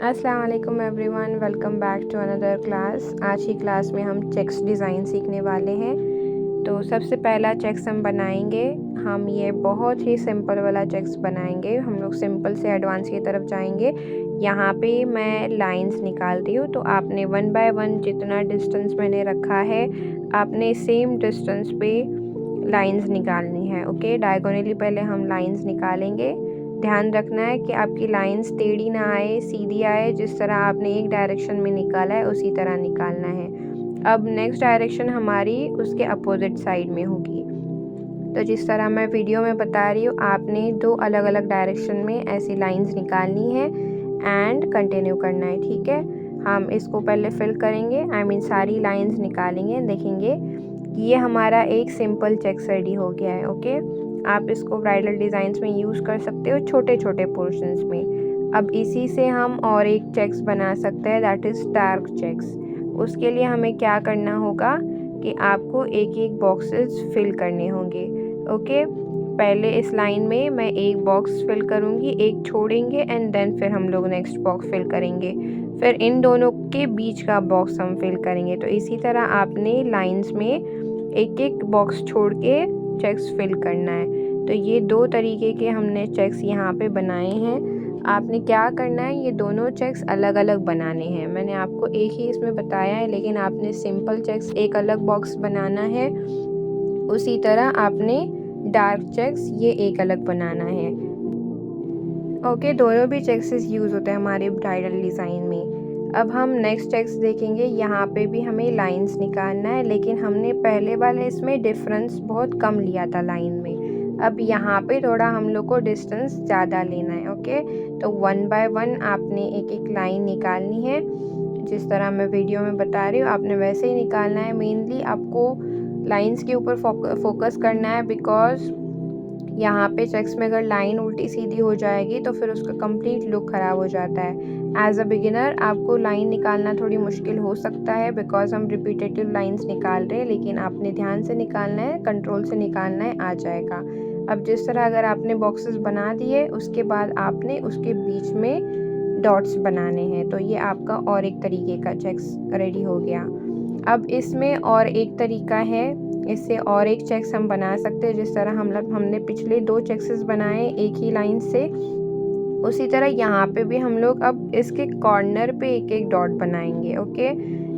अस्सलाम वालेकुम everyone, welcome back to another class. आज की क्लास में हम चेक्स डिज़ाइन सीखने वाले हैं। तो सबसे पहला चेक्स हम बनाएंगे। हम ये बहुत ही सिंपल वाला चेक्स बनाएंगे। हम लोग सिंपल से एडवांस की तरफ जाएंगे। यहाँ पे मैं लाइंस निकालती हूँ, तो आपने 1 बाय 1 जितना डिस्टेंस मैंने रखा है, आपने सेम डिस्टेंस पे लाइंस निकालनी है। ओके, डायगोनली पहले हम लाइंस निकालेंगे। ध्यान रखना है कि आपकी लाइंस टेढ़ी ना आए, सीधी आए। जिस तरह आपने एक डायरेक्शन में निकाला है उसी तरह निकालना है। अब नेक्स्ट डायरेक्शन हमारी उसके अपोजिट साइड में होगी। तो जिस तरह मैं वीडियो में बता रही हूँ, आपने 2 अलग अलग डायरेक्शन में ऐसी लाइंस निकालनी है एंड कंटिन्यू करना है। ठीक है, हम इसको पहले फिल करेंगे, सारी लाइंस निकालेंगे। देखेंगे ये हमारा एक सिंपल चेक्स रेडी हो गया है। ओके, आप इसको ब्राइडल डिज़ाइंस में यूज़ कर सकते हो, छोटे छोटे पोर्शंस में। अब इसी से हम और एक चेक्स बना सकते हैं, दैट इज़ डार्क चेक्स। उसके लिए हमें क्या करना होगा कि आपको एक एक बॉक्सेस फिल करने होंगे। ओके, पहले इस लाइन में मैं एक बॉक्स फिल करूँगी, एक छोड़ेंगे एंड देन फिर हम लोग नेक्स्ट बॉक्स फिल करेंगे। फिर इन दोनों के बीच का बॉक्स हम फिल करेंगे। तो इसी तरह आपने लाइंस में एक एक बॉक्स छोड़ के चेक्स फिल करना है। तो ये 2 तरीके के हमने चेक्स यहाँ पे बनाए हैं। आपने क्या करना है, ये दोनों चेक्स अलग अलग बनाने हैं। मैंने आपको एक ही इसमें बताया है, लेकिन आपने सिंपल चेक्स एक अलग बॉक्स बनाना है। उसी तरह आपने डार्क चेक्स ये एक अलग बनाना है। ओके, दोनों भी चेक्सेस यूज़ होते हैं हमारे ब्राइडल डिज़ाइन में। अब हम नेक्स्ट चेक्स देखेंगे। यहाँ पे भी हमें लाइंस निकालना है, लेकिन हमने पहले वाले इसमें डिफरेंस बहुत कम लिया था लाइन में। अब यहाँ पे थोड़ा हम लोग को डिस्टेंस ज़्यादा लेना है। ओके, तो 1 बाय 1 आपने एक एक लाइन निकालनी है। जिस तरह मैं वीडियो में बता रही हूँ, आपने वैसे ही निकालना है। मेनली आपको लाइंस के ऊपर फोकस करना है, बिकॉज यहाँ पे चेक्स में अगर लाइन उल्टी सीधी हो जाएगी तो फिर उसका कंप्लीट लुक ख़राब हो जाता है। एज अ बिगिनर आपको लाइन निकालना थोड़ी मुश्किल हो सकता है, बिकॉज हम रिपीटेटिव लाइंस निकाल रहे हैं, लेकिन आपने ध्यान से निकालना है, कंट्रोल से निकालना है, आ जाएगा। अब जिस तरह अगर आपने बॉक्सेस बना दिए, उसके बाद आपने उसके बीच में डॉट्स बनाने हैं। तो ये आपका और एक तरीके का चेक्स रेडी हो गया। अब इसमें और एक तरीका है, इससे और एक चेक्स हम बना सकते हैं। जिस तरह हमने पिछले 2 चेक्सेस बनाए एक ही लाइन से, उसी तरह यहाँ पे भी हम लोग अब इसके कॉर्नर पे एक एक डॉट बनाएंगे। ओके,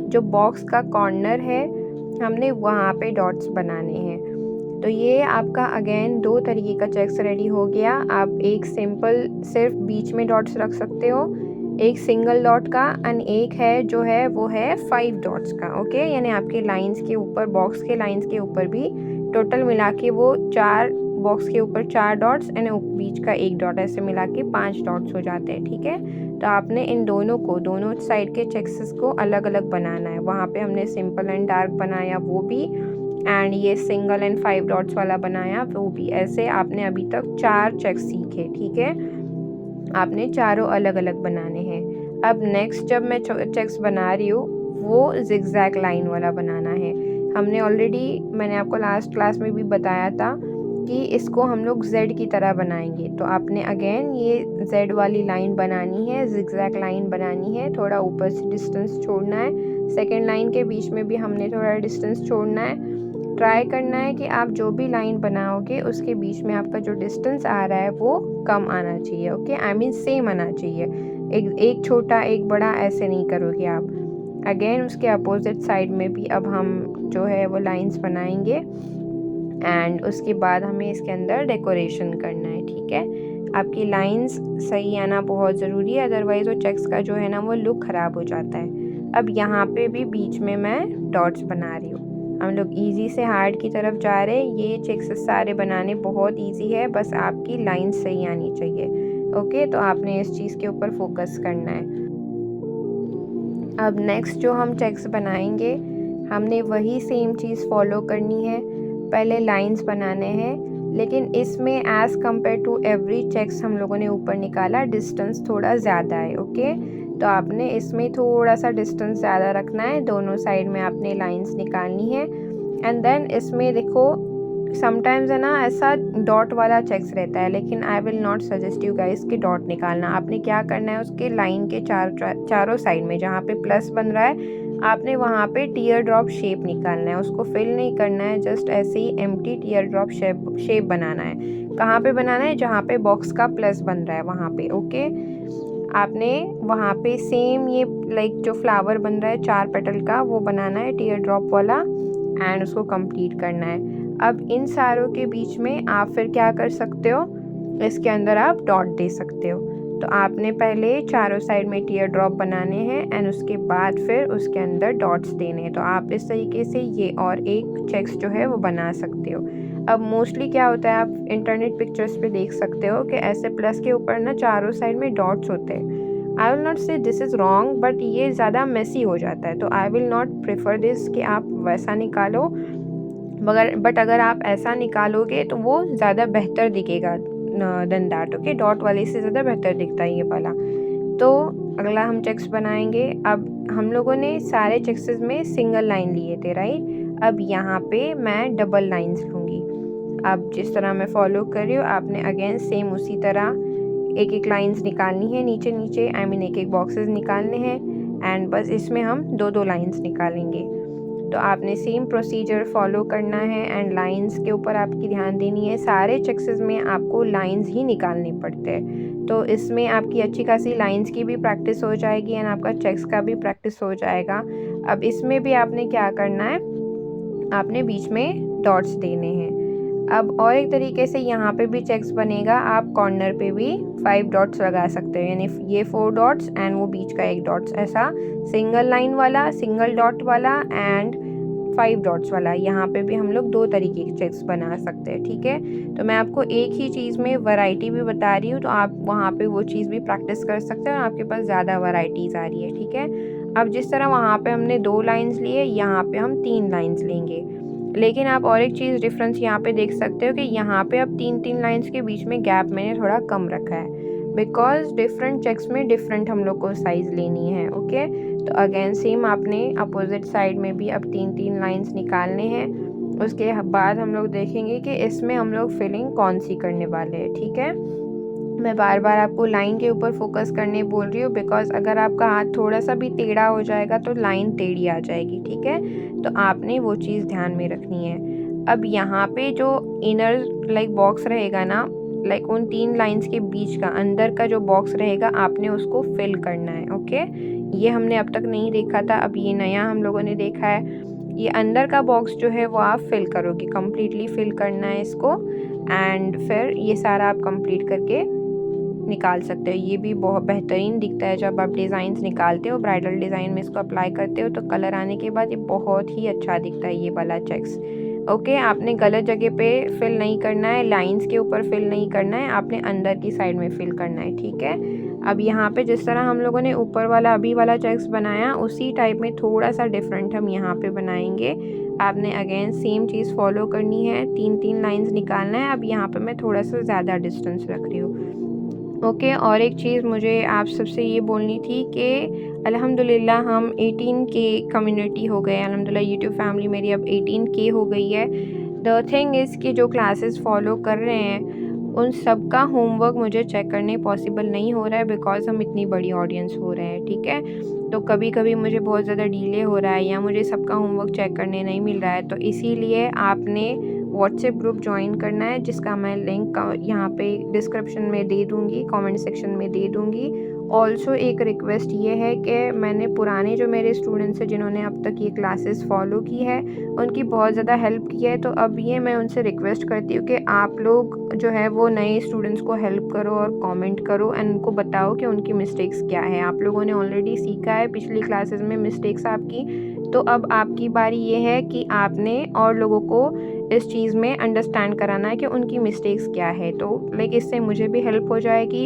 जो बॉक्स का कॉर्नर है हमने वहाँ पे डॉट्स बनाने हैं। तो ये आपका अगेन 2 तरीके का चेक्स रेडी हो गया। आप एक सिंपल सिर्फ बीच में डॉट्स रख सकते हो, एक सिंगल डॉट का, एंड एक है जो है वो है 5 डॉट्स का। ओके, यानी आपके लाइंस के ऊपर, बॉक्स के लाइंस के ऊपर भी टोटल मिला के वो 4, बॉक्स के ऊपर 4 डॉट्स एंड बीच का 1 डॉट, ऐसे मिला के 5 डॉट्स हो जाते हैं। ठीक है, तो आपने इन दोनों को, दोनों साइड के चेक्सेस को अलग अलग बनाना है। वहाँ पे हमने सिंपल एंड डार्क बनाया वो भी, एंड ये सिंगल एंड 5 डॉट्स वाला बनाया वो भी। ऐसे आपने अभी तक 4 चेक्स सीखे। ठीक है, आपने चारों अलग अलग बनाने हैं। अब नेक्स्ट जब मैं चेक्स बना रही हूँ, वो जिगजैग लाइन वाला बनाना है। हमने ऑलरेडी, मैंने आपको लास्ट क्लास में भी बताया था कि इसको हम लोग जेड की तरह बनाएंगे। तो आपने अगेन ये जेड वाली लाइन बनानी है, जिगजैग लाइन बनानी है। थोड़ा ऊपर से डिस्टेंस छोड़ना है, सेकेंड लाइन के बीच में भी हमने थोड़ा डिस्टेंस छोड़ना है। ट्राई करना है कि आप जो भी लाइन बनाओगे उसके बीच में आपका जो डिस्टेंस आ रहा है वो कम आना चाहिए। ओके, सेम आना चाहिए। एक छोटा एक बड़ा ऐसे नहीं करोगे आप। अगेन उसके अपोजिट साइड में भी अब हम जो है वो लाइंस बनाएंगे, एंड उसके बाद हमें इसके अंदर डेकोरेशन करना है। ठीक है, आपकी लाइंस सही आना बहुत ज़रूरी है, अदरवाइज़ वो चेक्स का जो है ना वो लुक ख़राब हो जाता है। अब यहाँ पे भी बीच में मैं डॉट्स बना रही हूँ। हम लोग इजी से हार्ड की तरफ जा रहे हैं। ये चेक्स सारे बनाने बहुत इजी है, बस आपकी लाइन सही आनी चाहिए। ओके, तो आपने इस चीज़ के ऊपर फोकस करना है। अब नेक्स्ट जो हम चेक्स बनाएंगे, हमने वही सेम चीज़ फॉलो करनी है। पहले लाइंस बनाने हैं, लेकिन इसमें as compare to every checks हम लोगों ने ऊपर निकाला डिस्टेंस थोड़ा ज़्यादा है। ओके, तो आपने इसमें थोड़ा सा डिस्टेंस ज़्यादा रखना है। दोनों साइड में आपने लाइंस निकालनी है, एंड देन इसमें देखो समटाइम्स है ना ऐसा डॉट वाला चेक्स रहता है, लेकिन I will not suggest you guys कि डॉट निकालना। आपने क्या करना है, उसके लाइन के चारों साइड में जहाँ पे प्लस बन रहा है आपने वहाँ पे टीयर ड्रॉप शेप निकालना है। उसको फिल नहीं करना है, जस्ट ऐसे ही एम्प्टी टीयर ड्रॉप शेप बनाना है। कहाँ पे बनाना है, जहाँ पे बॉक्स का प्लस बन रहा है वहाँ पे। ओके, आपने वहाँ पे सेम ये लाइक जो फ्लावर बन रहा है 4 पेटल का वो बनाना है टीयर ड्रॉप वाला, एंड उसको कंप्लीट करना है। अब इन सारों के बीच में आप फिर क्या कर सकते हो, इसके अंदर आप डॉट दे सकते हो। तो आपने पहले चारों साइड में टीयर ड्रॉप बनाने हैं एंड उसके बाद फिर उसके अंदर डॉट्स देने हैं। तो आप इस तरीके से ये और एक चेक्स जो है वो बना सकते हो। अब मोस्टली क्या होता है, आप इंटरनेट पिक्चर्स पे देख सकते हो कि ऐसे प्लस के ऊपर ना चारों साइड में डॉट्स होते हैं। आई विल नॉट से दिस इज़ रॉन्ग, बट ये ज़्यादा मेसी हो जाता है, तो I will not prefer this कि आप वैसा निकालो। बट अगर आप ऐसा निकालोगे तो वो ज़्यादा बेहतर दिखेगा देन दैट। ओके, डॉट वाले से ज़्यादा बेहतर दिखता है ये वाला। तो अगला हम चेक्स बनाएंगे। अब हम लोगों ने सारे चेक्सेस में सिंगल लाइन लिए थे, राइट। अब यहाँ पे मैं डबल लाइंस लूँगी। अब जिस तरह मैं फॉलो कर रही हूँ आपने अगेन सेम उसी तरह एक एक लाइंस निकालनी है, नीचे नीचे आई मीन एक एक बॉक्सेस निकालने हैं, एंड बस इसमें हम दो दो लाइंस निकालेंगे। तो आपने सेम प्रोसीजर फॉलो करना है एंड लाइंस के ऊपर आपकी ध्यान देनी है। सारे चेक्सेस में आपको लाइंस ही निकालने पड़ते हैं, तो इसमें आपकी अच्छी खासी लाइंस की भी प्रैक्टिस हो जाएगी एंड आपका चेक्स का भी प्रैक्टिस हो जाएगा। अब इसमें भी आपने क्या करना है, आपने बीच में डॉट्स देने हैं। अब और एक तरीके से यहाँ पे भी चेक्स बनेगा, आप कॉर्नर पे भी 5 डॉट्स लगा सकते हो, यानी ये 4 डॉट्स एंड वो बीच का एक डॉट्स, ऐसा सिंगल लाइन वाला, सिंगल डॉट वाला एंड 5 डॉट्स वाला। यहाँ पे भी हम लोग 2 तरीके के चेक्स बना सकते हैं, ठीक है। तो मैं आपको एक ही चीज़ में वैरायटी भी बता रही हूँ, तो आप वहाँ पे वो चीज़ भी प्रैक्टिस कर सकते हो और आपके पास ज़्यादा वैरायटीज़ आ रही है, ठीक है। अब जिस तरह वहाँ पे हमने 2 लाइन्स लिए, यहाँ पे हम 3 लाइन्स लेंगे। लेकिन आप और एक चीज़ डिफरेंस यहाँ पे देख सकते हो कि यहाँ पे अब 3-3 लाइंस के बीच में गैप मैंने थोड़ा कम रखा है, बिकॉज डिफरेंट चेक्स में डिफरेंट हम लोग को साइज़ लेनी है। ओके, तो अगेन सेम आपने अपोजिट साइड में भी अब 3-3 लाइंस निकालने हैं। उसके बाद हम लोग देखेंगे कि इसमें हम लोग फिलिंग कौन सी करने वाले हैं, ठीक है। मैं बार बार आपको लाइन के ऊपर फोकस करने बोल रही हूँ, बिकॉज अगर आपका हाथ थोड़ा सा भी टेढ़ा हो जाएगा तो लाइन टेढ़ी आ जाएगी, ठीक है। तो आपने वो चीज़ ध्यान में रखनी है। अब यहाँ पे जो इनर लाइक बॉक्स रहेगा ना, लाइक उन 3 लाइंस के बीच का अंदर का जो बॉक्स रहेगा आपने उसको फिल करना है। ओके, ये हमने अब तक नहीं देखा था, अब ये नया हम लोगों ने देखा है। ये अंदर का बॉक्स जो है वो आप फिल करोगे, कम्प्लीटली फिल करना है इसको, एंड फिर ये सारा आप कंप्लीट करके निकाल सकते हो। ये भी बहुत बेहतरीन दिखता है जब आप डिज़ाइंस निकालते हो, ब्राइडल डिज़ाइन में इसको अप्लाई करते हो तो कलर आने के बाद ये बहुत ही अच्छा दिखता है ये वाला चेक्स। ओके, आपने गलत जगह पे फिल नहीं करना है, लाइंस के ऊपर फिल नहीं करना है, आपने अंदर की साइड में फिल करना है, ठीक है। अब यहाँ पे जिस तरह हम लोगों ने ऊपर वाला अभी वाला चेक्स बनाया उसी टाइप में थोड़ा सा डिफरेंट हम यहाँ पे बनाएंगे। आपने अगेन सेम चीज़ फॉलो करनी है, 3-3 लाइंस निकालना है। अब यहाँ पे मैं थोड़ा सा ज़्यादा डिस्टेंस रख रही हूँ। ओके, और एक चीज़ मुझे आप सबसे ये बोलनी थी कि अल्हम्दुलिल्लाह हम 18K कम्युनिटी हो गए, अल्हम्दुलिल्लाह यूट्यूब फैमिली मेरी अब 18K हो गई है। द थिंग इज़ कि जो क्लासेस फॉलो कर रहे हैं उन सब का होमवर्क मुझे चेक करने पॉसिबल नहीं हो रहा है, बिकॉज़ हम इतनी बड़ी ऑडियंस हो रहे हैं, ठीक है। तो कभी कभी मुझे बहुत ज़्यादा डिले हो रहा है या मुझे सबका होमवर्क चेक करने नहीं मिल रहा है, तो इसीलिए आपने व्हाट्सएप ग्रुप ज्वाइन करना है, जिसका मैं लिंक यहाँ पे डिस्क्रिप्शन में दे दूँगी, कमेंट सेक्शन में दे दूँगी। ऑल्सो एक रिक्वेस्ट ये है कि मैंने पुराने जो मेरे स्टूडेंट्स हैं जिन्होंने अब तक ये क्लासेस फॉलो की है उनकी बहुत ज़्यादा हेल्प की है, तो अब ये मैं उनसे रिक्वेस्ट करती हूँ कि आप लोग जो है वो नए स्टूडेंट्स को हेल्प करो और कमेंट करो एंड उनको बताओ कि उनकी मिस्टेक्स क्या है। आप लोगों ने ऑलरेडी सीखा है पिछली क्लासेस में मिस्टेक्स आपकी, तो अब आपकी बारी ये है कि आपने और लोगों को इस चीज़ में अंडरस्टैंड कराना है कि उनकी मिस्टेक्स क्या है। तो लाइक इससे मुझे भी हेल्प हो जाएगी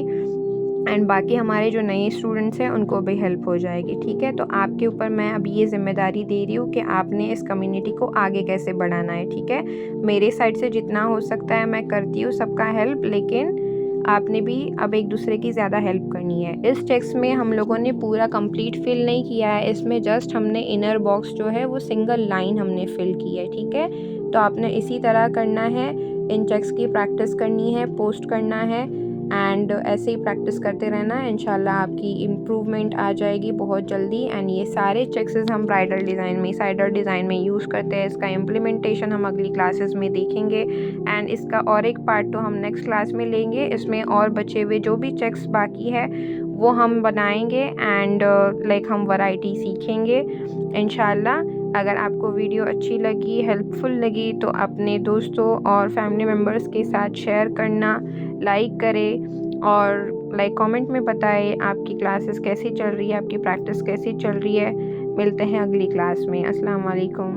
एंड बाकी हमारे जो नए स्टूडेंट्स हैं उनको भी हेल्प हो जाएगी, ठीक है। तो आपके ऊपर मैं अब ये ज़िम्मेदारी दे रही हूँ कि आपने इस कम्युनिटी को आगे कैसे बढ़ाना है, ठीक है। मेरे साइड से जितना हो सकता है मैं करती हूँ सबका हेल्प, लेकिन आपने भी अब एक दूसरे की ज़्यादा हेल्प करनी है। इस चेक्स में हम लोगों ने पूरा कंप्लीट फिल नहीं किया है, इसमें जस्ट हमने इनर बॉक्स जो है वो सिंगल लाइन हमने फिल की है, ठीक है। तो आपने इसी तरह करना है, इन चेक्स की प्रैक्टिस करनी है, पोस्ट करना है एंड ऐसे ही प्रैक्टिस करते रहना है। इंशाल्लाह आपकी इम्प्रूवमेंट आ जाएगी बहुत जल्दी। एंड ये सारे चेक्सेस हम ब्राइडल डिज़ाइन में, साइडर डिज़ाइन में यूज़ करते हैं। इसका इम्प्लीमेंटेशन हम अगली क्लासेस में देखेंगे एंड इसका और एक पार्ट तो हम नेक्स्ट क्लास में लेंगे। इसमें और बचे हुए जो भी चेक्स बाकी है वो हम बनाएंगे एंड हम वैरायटी सीखेंगे इंशाल्लाह। अगर आपको वीडियो अच्छी लगी, हेल्पफुल लगी तो अपने दोस्तों और फैमिली मेम्बर्स के साथ शेयर करना, लाइक करें और कमेंट में बताएं आपकी क्लासेस कैसी चल रही है, आपकी प्रैक्टिस कैसी चल रही है। मिलते हैं अगली क्लास में। अस्सलाम वालेकुम।